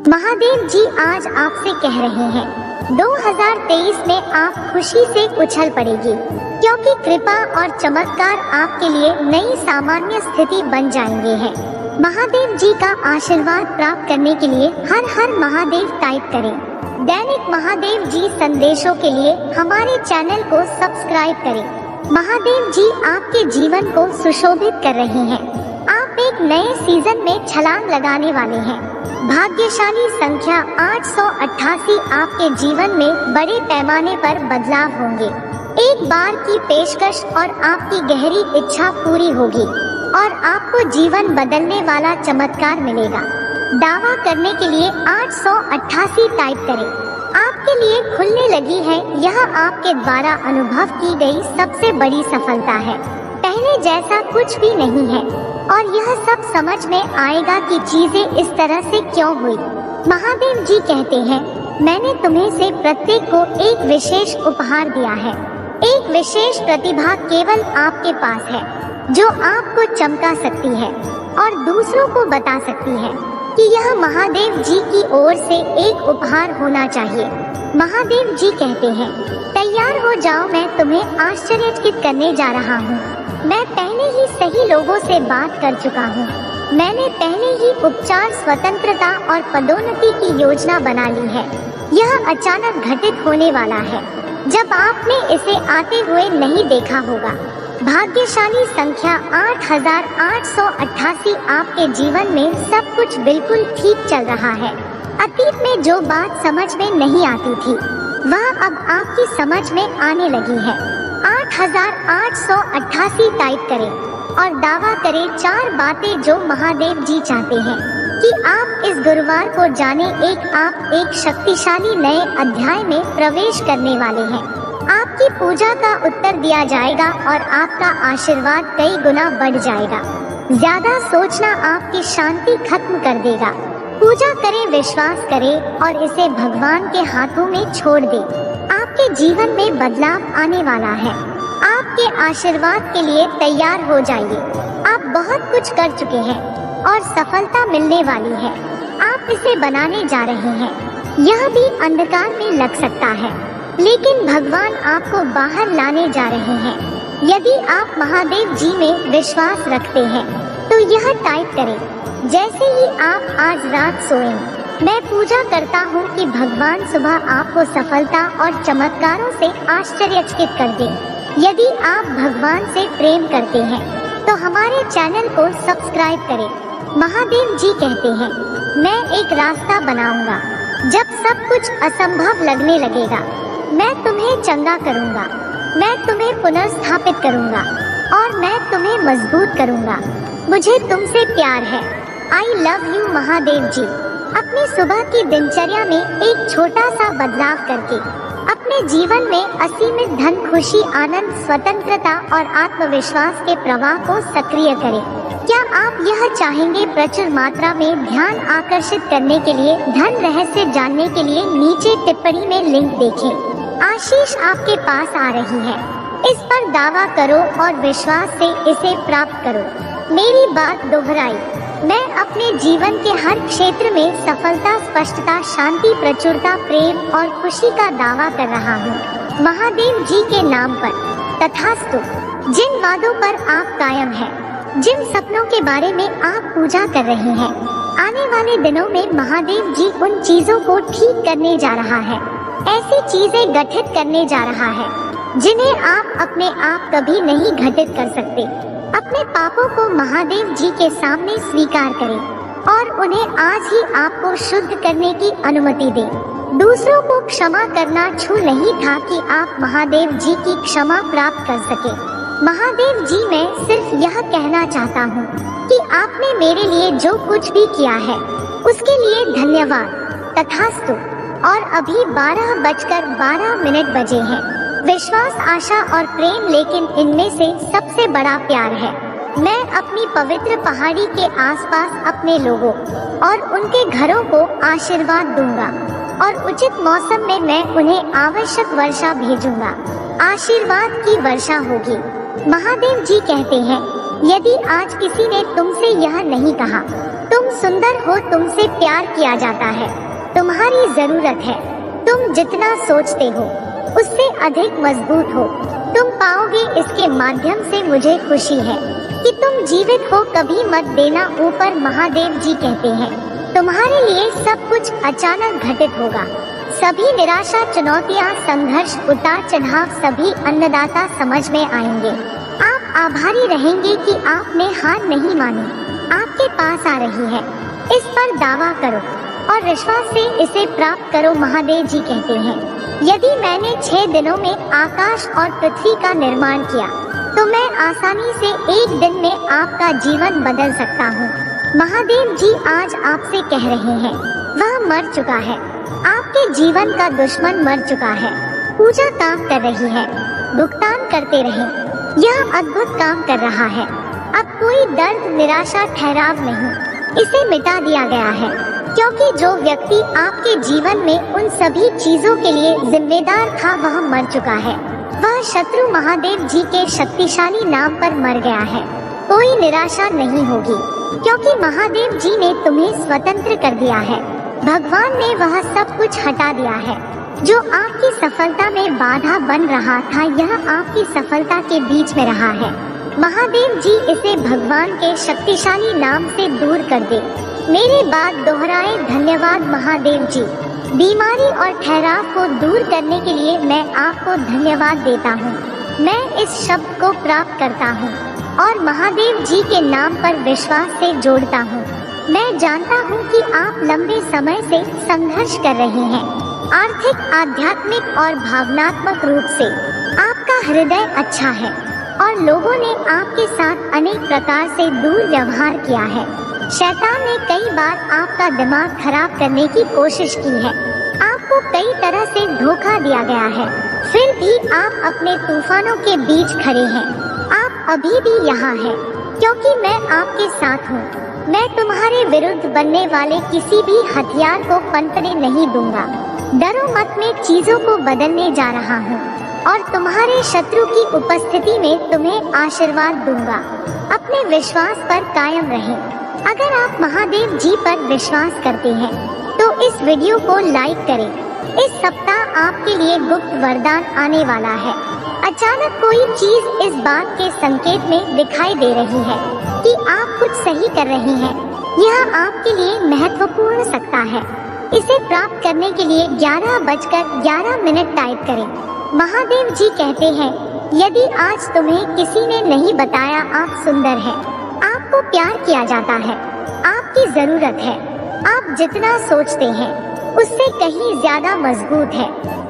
महादेव जी आज आपसे कह रहे हैं 2023 में आप खुशी से उछल पड़ेगी, क्योंकि कृपा और चमत्कार आपके लिए नई सामान्य स्थिति बन जाएंगे हैं। महादेव जी का आशीर्वाद प्राप्त करने के लिए हर हर महादेव टाइप करें। दैनिक महादेव जी संदेशों के लिए हमारे चैनल को सब्सक्राइब करें। महादेव जी आपके जीवन को सुशोभित कर रहे हैं। आप एक नए सीजन में छलांग लगाने वाले हैं। भाग्यशाली संख्या 888 आपके जीवन में बड़े पैमाने पर बदलाव होंगे। एक बार की पेशकश और आपकी गहरी इच्छा पूरी होगी और आपको जीवन बदलने वाला चमत्कार मिलेगा। दावा करने के लिए 888 टाइप करें। आपके लिए खुलने लगी है यह आपके द्वारा अनुभव की गई सबसे बड़ी सफलता है। पहले जैसा कुछ भी नहीं है और यह सब समझ में आएगा कि चीजें इस तरह से क्यों हुई। महादेव जी कहते हैं, मैंने तुम्हें से प्रत्येक को एक विशेष उपहार दिया है। एक विशेष प्रतिभा केवल आपके पास है जो आपको चमका सकती है और दूसरों को बता सकती है कि यह महादेव जी की ओर से एक उपहार होना चाहिए। महादेव जी कहते हैं, तैयार हो जाओ, मैं तुम्हें आश्चर्यचकित करने जा रहा हूँ। मैं पहले ही सही लोगों से बात कर चुका हूँ। मैंने पहले ही उपचार, स्वतंत्रता और पदोन्नति की योजना बना ली है। यह अचानक घटित होने वाला है जब आपने इसे आते हुए नहीं देखा होगा। भाग्यशाली संख्या 8888 आपके जीवन में सब कुछ बिल्कुल ठीक चल रहा है। अतीत में जो बात समझ में नहीं आती थी वह अब आपकी समझ में आने लगी है। 8888 टाइप करें और दावा करें 4 बातें जो महादेव जी चाहते हैं कि आप इस गुरुवार को जाने। आप एक शक्तिशाली नए अध्याय में प्रवेश करने वाले हैं। आपकी पूजा का उत्तर दिया जाएगा और आपका आशीर्वाद कई गुना बढ़ जाएगा। ज्यादा सोचना आपकी शांति खत्म कर देगा। पूजा करें, विश्वास करें और इसे भगवान के हाथों में छोड़ दें। आपके जीवन में बदलाव आने वाला है। आपके आशीर्वाद के लिए तैयार हो जाइए। आप बहुत कुछ कर चुके हैं और सफलता मिलने वाली है। आप इसे बनाने जा रहे हैं। यह भी अंधकार में लग सकता है, लेकिन भगवान आपको बाहर लाने जा रहे हैं। यदि आप महादेव जी में विश्वास रखते हैं तो यह टाइप करें, जैसे ही आप आज रात सोएं, मैं पूजा करता हूँ कि भगवान सुबह आपको सफलता और चमत्कारों से आश्चर्यचकित कर दे। यदि आप भगवान से प्रेम करते हैं तो हमारे चैनल को सब्सक्राइब करें। महादेव जी कहते हैं, मैं एक रास्ता बनाऊंगा। जब सब कुछ असंभव लगने लगेगा, मैं तुम्हें चंगा करूंगा। मैं तुम्हें पुनर्स्थापित करूंगा और मैं तुम्हें मजबूत करूंगा। मुझे तुमसे प्यार है। आई लव यू महादेव जी। अपनी सुबह की दिनचर्या में एक छोटा सा बदलाव करके अपने जीवन में असीमित धन, खुशी, आनंद, स्वतंत्रता और आत्मविश्वास के प्रवाह को सक्रिय करें। क्या आप यह चाहेंगे? प्रचुर मात्रा में ध्यान आकर्षित करने के लिए धन रहस्य जानने के लिए नीचे टिप्पणी में लिंक देखें। आशीष आपके पास आ रही है। इस पर दावा करो और विश्वास से इसे प्राप्त करो। मेरी बात दोहराई, मैं अपने जीवन के हर क्षेत्र में सफलता, स्पष्टता, शांति, प्रचुरता, प्रेम और खुशी का दावा कर रहा हूँ। महादेव जी के नाम पर तथास्तु। जिन वादों पर आप कायम हैं, जिन सपनों के बारे में आप पूजा कर रहे हैं, आने वाले दिनों में महादेव जी उन चीजों को ठीक करने जा रहा है। ऐसी चीजें गठित करने जा रहा है जिन्हें आप अपने आप कभी नहीं घटित कर सकते। अपने पापों को महादेव जी के सामने स्वीकार करें और उन्हें आज ही आपको शुद्ध करने की अनुमति दें। दूसरों को क्षमा करना छू नहीं था कि आप महादेव जी की क्षमा प्राप्त कर सके। महादेव जी, मैं सिर्फ यह कहना चाहता हूँ कि आपने मेरे लिए जो कुछ भी किया है उसके लिए धन्यवाद। तथास्तु। और अभी 12:12 बजे हैं। विश्वास, आशा और प्रेम, लेकिन इनमें से सबसे बड़ा प्यार है। मैं अपनी पवित्र पहाड़ी के आसपास अपने लोगों और उनके घरों को आशीर्वाद दूंगा और उचित मौसम में मैं उन्हें आवश्यक वर्षा भेजूंगा। आशीर्वाद की वर्षा होगी। महादेव जी कहते हैं, यदि आज किसी ने तुमसे यह नहीं कहा तुम सुंदर हो, तुमसे प्यार किया जाता है, तुम्हारी जरूरत है, तुम जितना सोचते हो उससे अधिक मजबूत हो, तुम पाओगे, इसके माध्यम से मुझे खुशी है कि तुम जीवित हो, कभी मत देना। ऊपर महादेव जी कहते हैं, तुम्हारे लिए सब कुछ अचानक घटित होगा, सभी निराशा, चुनौतियाँ, संघर्ष, उतार चढ़ाव सभी अन्नदाता समझ में आएंगे। आप आभारी रहेंगे कि आपने हार नहीं मानी, आपके पास आ रही है, इस पर दावा करो और विश्वास से इसे प्राप्त करो। महादेव जी कहते हैं, यदि मैंने 6 दिनों में आकाश और पृथ्वी का निर्माण किया तो मैं आसानी से एक दिन में आपका जीवन बदल सकता हूँ। महादेव जी आज आपसे कह रहे हैं, वह मर चुका है, आपके जीवन का दुश्मन मर चुका है, पूजा काम कर रही है, भुगतान करते रहे, यह अद्भुत काम कर रहा है। अब कोई दर्द, निराशा, ठहराव नहीं, इसे मिटा दिया गया है, क्योंकि जो व्यक्ति आपके जीवन में उन सभी चीजों के लिए जिम्मेदार था वह मर चुका है। वह शत्रु महादेव जी के शक्तिशाली नाम पर मर गया है। कोई निराशा नहीं होगी, क्योंकि महादेव जी ने तुम्हें स्वतंत्र कर दिया है। भगवान ने वह सब कुछ हटा दिया है जो आपकी सफलता में बाधा बन रहा था, यह आपकी सफलता के बीच में रहा है। महादेव जी इसे भगवान के शक्तिशाली नाम से दूर कर दे। मेरी बात दोहराए, धन्यवाद महादेव जी। बीमारी और ठहराव को दूर करने के लिए मैं आपको धन्यवाद देता हूँ। मैं इस शब्द को प्राप्त करता हूँ और महादेव जी के नाम पर विश्वास से जोड़ता हूँ। मैं जानता हूँ कि आप लंबे समय से संघर्ष कर रहे हैं, आर्थिक, आध्यात्मिक और भावनात्मक रूप से आपका हृदय अच्छा है और लोगों ने आपके साथ अनेक प्रकार से दुर्व्यवहार किया है। शैतान ने कई बार आपका दिमाग खराब करने की कोशिश की है, आपको कई तरह से धोखा दिया गया है, फिर भी आप अपने तूफानों के बीच खड़े हैं। आप अभी भी यहाँ हैं, क्योंकि मैं आपके साथ हूँ। मैं तुम्हारे विरुद्ध बनने वाले किसी भी हथियार को पनपने नहीं दूंगा। डरो मत, मैं चीजों को बदलने जा रहा हूँ और तुम्हारे शत्रु की उपस्थिति में तुम्हें आशीर्वाद दूंगा। अपने विश्वास पर कायम रहें। अगर आप महादेव जी पर विश्वास करते हैं तो इस वीडियो को लाइक करें। इस सप्ताह आपके लिए गुप्त वरदान आने वाला है। अचानक कोई चीज इस बात के संकेत में दिखाई दे रही है कि आप कुछ सही कर रहे हैं। यह आपके लिए महत्वपूर्ण सकता है। इसे प्राप्त करने के लिए 11:11 टाइप करें। महादेव जी कहते हैं, यदि आज तुम्हें किसी ने नहीं बताया आप सुंदर हैं, आपको प्यार किया जाता है, आपकी जरूरत है, आप जितना सोचते हैं उससे कहीं ज्यादा मजबूत है,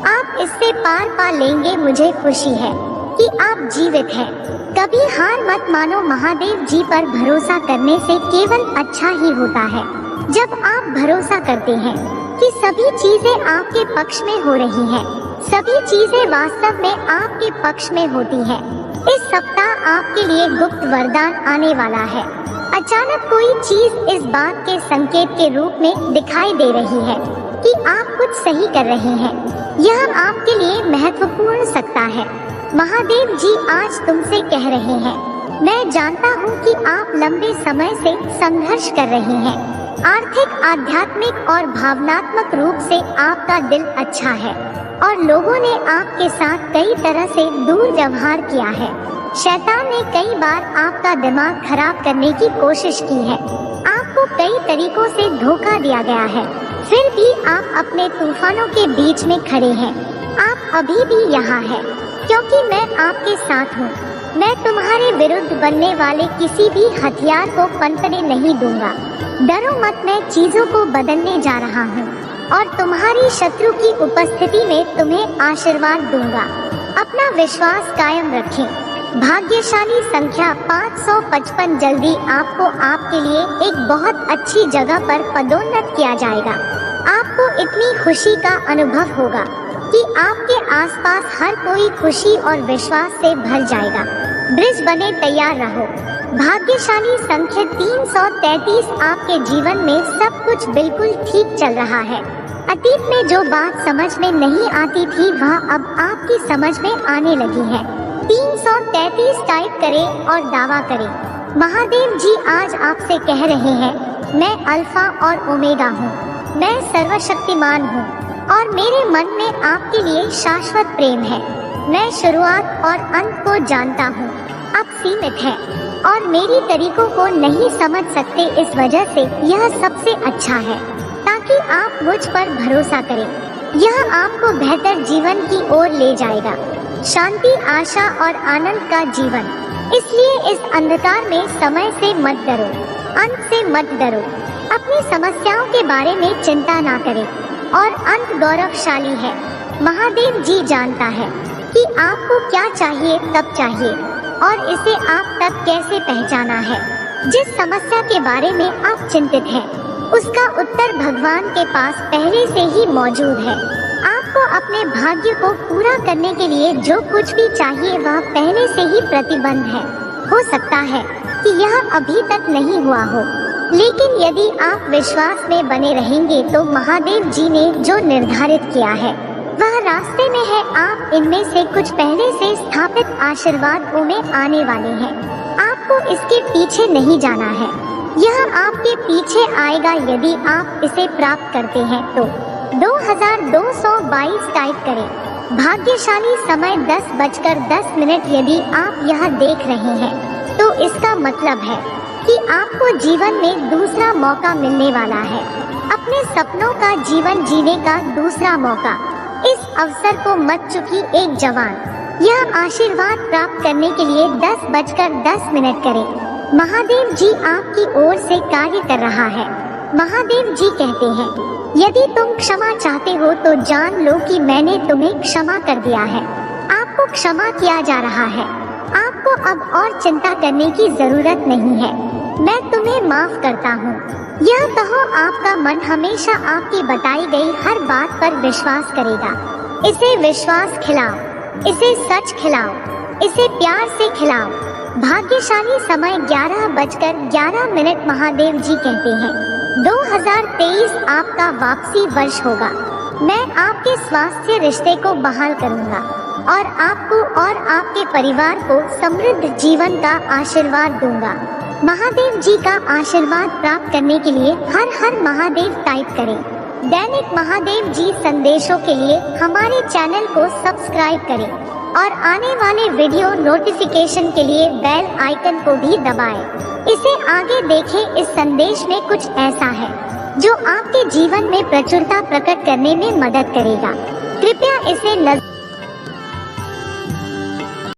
आप इससे पार पा लेंगे। मुझे खुशी है कि आप जीवित हैं। कभी हार मत मानो, महादेव जी पर भरोसा करने से केवल अच्छा ही होता है। जब आप भरोसा करते हैं कि सभी चीजें आपके पक्ष में हो रही हैं, सभी चीजें वास्तव में आपके पक्ष में होती हैं। इस सप्ताह आपके लिए गुप्त वरदान आने वाला है। अचानक कोई चीज इस बात के संकेत के रूप में दिखाई दे रही है कि आप कुछ सही कर रहे हैं। यह आपके लिए महत्वपूर्ण सकता है। महादेव जी आज तुमसे कह रहे हैं, मैं जानता हूँ कि आप लंबे समय से संघर्ष कर रहे हैं। आर्थिक, आध्यात्मिक और भावनात्मक रूप से आपका दिल अच्छा है और लोगों ने आपके साथ कई तरह से दुर्व्यवहार किया है। शैतान ने कई बार आपका दिमाग खराब करने की कोशिश की है, आपको कई तरीकों से धोखा दिया गया है, फिर भी आप अपने तूफानों के बीच में खड़े हैं। आप अभी भी यहाँ हैं, क्योंकि मैं आपके साथ हूँ। मैं तुम्हारे विरुद्ध बनने वाले किसी भी हथियार को पनपने नहीं दूंगा। डरो मत, मैं चीजों को बदलने जा रहा हूँ और तुम्हारी शत्रु की उपस्थिति में तुम्हें आशीर्वाद दूंगा। अपना विश्वास कायम रखें। भाग्यशाली संख्या 555। जल्दी आपको आपके लिए एक बहुत अच्छी जगह पर पदोन्नत किया जाएगा। आपको इतनी खुशी का अनुभव होगा कि आपके आसपास हर कोई खुशी और विश्वास से भर जाएगा। ब्रिज बने, तैयार रहो। भाग्यशाली संख्या 333। आपके जीवन में सब कुछ बिल्कुल ठीक चल रहा है। अतीत में जो बात समझ में नहीं आती थी वह अब आपकी समझ में आने लगी है। 333 टाइप करें और दावा करें। महादेव जी आज आपसे कह रहे हैं, मैं अल्फा और ओमेगा हूँ, मैं सर्वशक्तिमान हूँ और मेरे मन में आपके लिए शाश्वत प्रेम है। मैं शुरुआत और अंत को जानता हूँ, अब सीमित है और मेरी तरीकों को नहीं समझ सकते, इस वजह से यह सबसे अच्छा है ताकि आप मुझ पर भरोसा करें। यह आपको बेहतर जीवन की ओर ले जाएगा, शांति, आशा और आनंद का जीवन। इसलिए इस अंधकार में समय से मत डरो, अंत से मत डरो। अपनी समस्याओं के बारे में चिंता ना करें और अंत गौरवशाली है। महादेव जी जानता है कि आपको क्या चाहिए, कब चाहिए और इसे आप तक कैसे पहचाना है। जिस समस्या के बारे में आप चिंतित हैं, उसका उत्तर भगवान के पास पहले से ही मौजूद है। आपको अपने भाग्य को पूरा करने के लिए जो कुछ भी चाहिए वह पहले से ही प्रतिबंध है। हो सकता है कि यह अभी तक नहीं हुआ हो, लेकिन यदि आप विश्वास में बने रहेंगे तो महादेव जी ने जो निर्धारित किया है वह रास्ते में है। आप इनमें से कुछ पहले से स्थापित आशीर्वादों में आने वाले हैं। आपको इसके पीछे नहीं जाना है, यह आपके पीछे आएगा यदि आप इसे प्राप्त करते हैं तो 2222 टाइप करें। भाग्यशाली समय 10:10 यदि आप यह देख रहे हैं तो इसका मतलब है कि आपको जीवन में दूसरा मौका मिलने वाला है, अपने सपनों का जीवन जीने का दूसरा मौका। इस अवसर को मत चुकी एक जवान यह आशीर्वाद प्राप्त करने के लिए 10:10 करें। महादेव जी आपकी ओर से कार्य कर रहा है। महादेव जी कहते हैं, यदि तुम क्षमा चाहते हो तो जान लो कि मैंने तुम्हें क्षमा कर दिया है। आपको क्षमा किया जा रहा है, आपको अब और चिंता करने की जरूरत नहीं है। मैं तुम्हें माफ करता हूँ। यह कहो, आपका मन हमेशा आपकी बताई गई हर बात पर विश्वास करेगा। इसे विश्वास खिलाओ, इसे सच खिलाओ, इसे प्यार से खिलाओ। भाग्यशाली समय 11:11 महादेव जी कहते हैं, 2023 आपका वापसी वर्ष होगा। मैं आपके स्वास्थ्य रिश्ते को बहाल करूंगा और आपको और आपके परिवार को समृद्ध जीवन का आशीर्वाद दूंगा। महादेव जी का आशीर्वाद प्राप्त करने के लिए हर हर महादेव टाइप करें। दैनिक महादेव जी संदेशों के लिए हमारे चैनल को सब्सक्राइब करें और आने वाले वीडियो नोटिफिकेशन के लिए बेल आइकन को भी दबाएं। इसे आगे देखें। इस संदेश में कुछ ऐसा है जो आपके जीवन में प्रचुरता प्रकट करने में मदद करेगा। कृपया इसे